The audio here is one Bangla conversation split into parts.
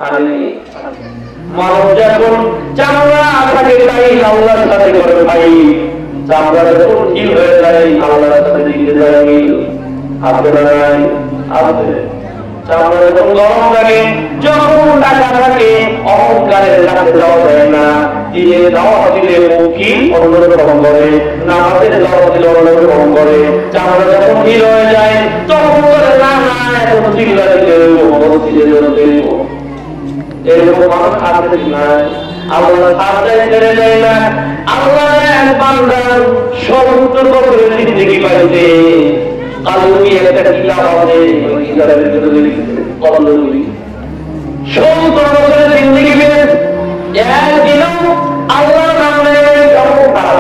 আরে মানব যখন চামড়া থাকে তাই আল্লাহর সাথে করে ভাই, চামড়া যখন কি হয়ে যায় আল্লাহর সাথে দিকে যায়। আপনারা আছে চামড়া যখন গরম লাগে, যখন টাকা থাকে অহংকারের কাছে যাওয়া যায় না। দিনের দাওয়া দিলে মুখী অন্যরকম করে, নামাজের দাওয়া দিলে অন্যরকম করে। চামড়া যখন ঢিল হয়ে যায় তখন করে না না এখন চিল্লা দিলে এরকম মানুষ আছে নাই? আল্লাহ সাহায্য করে দেয় না। আল্লাহ এক বান্দা 70 বছরের জিন্দেগি পাইছে। কালুই একটা কিতাব আছে, ওই কিতাবের ভিতরে লিখেছে কলমে 70 বছরের জিন্দেগি পেয়ে একদিনও আল্লাহর নামে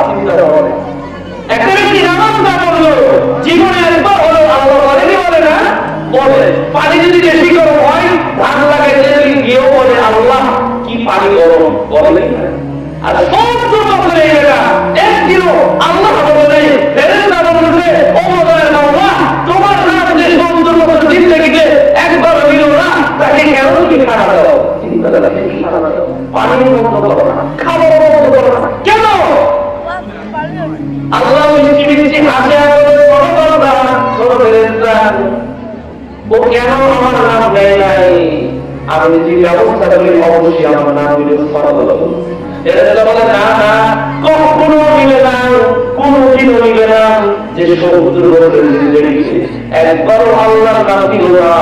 চিন্তা করে একটা ব্যক্তি নামাজ না পড়লো, জীবনে একবার হলো আল্লাহ বলেনি, বলে না বলে। পানি যদি বেশি গরম হয় ধান লাগাইতে গিয়েও বলে আল্লাহ কি পানি গরম, বলে আর 70 বছরে এরা একদিনও আল্লাহ বলে ফেরেশতা বলছে ও দয়ার আল্লাহ তোমার নাম যে 70 বছর জিন্দেগিতে একবার হইল না, তাকে কেন কি খানা দাও? চিন্তা করে কি খানা দাও? পানি বন্ধ করো না, খাবার বন্ধ করো না, কেন? আল্লাহ মিষ্টি মিষ্টি হাসে বড় বড় দাও ছোট ফেরেশতা ও কেন আমার নাম দেয় নাই? আমি যে ব্যবস্থা করি অবশ্যই আমার নাম দিলে ফরজ হলো। এরা বলে না না কখনো মিলে না, কোনদিনও মিলে না যে 70 বছরের জিন্দেগি একবার আল্লাহর নাম দিল না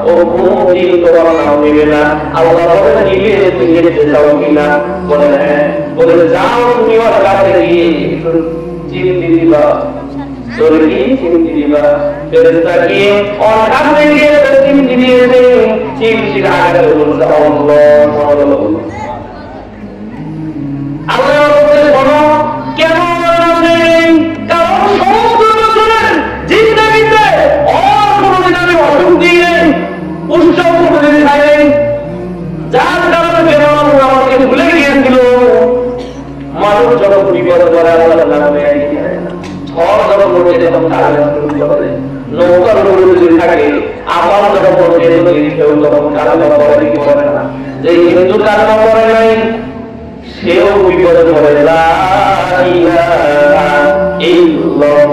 ও কোনদিন তোমার নাম নিবে না। আল্লাহ বলে নিবে তুমি যেতে চাও কিনা? বলে হ্যাঁ। বলে যাও তুমি ওর কাছে গিয়ে চিমটি দিবা, সরকি চিমটি দিবা। ফেরেশতা গিয়ে ওর কাছে গিয়ে চিমটি দিয়েছে, চিমটির আগে বলছে আল্লাহ আল্লাহ বলতে শোনো কেন নেই? কারণ 70 বছরের জিন্দেগিতে আর কোনদিন আমি অসুখ দিয়ে পুষ্টাও কোনদিন খাই, যার কারণে বেরোনো আমাকে ভুলে গিয়েছিল। মানুষ যখন বিপদ করে আল্লাহ নামে ঝড় যখন পড়ে তখন তারা নৌকার উপরে যদি থাকে, আবার যখন পড়ে তখন কারণে করে কি করে না। যে হিন্দু কারণে করে নাই সেও বিপদে পড়ে। লা ইলাহা ইল্লাল্লাহ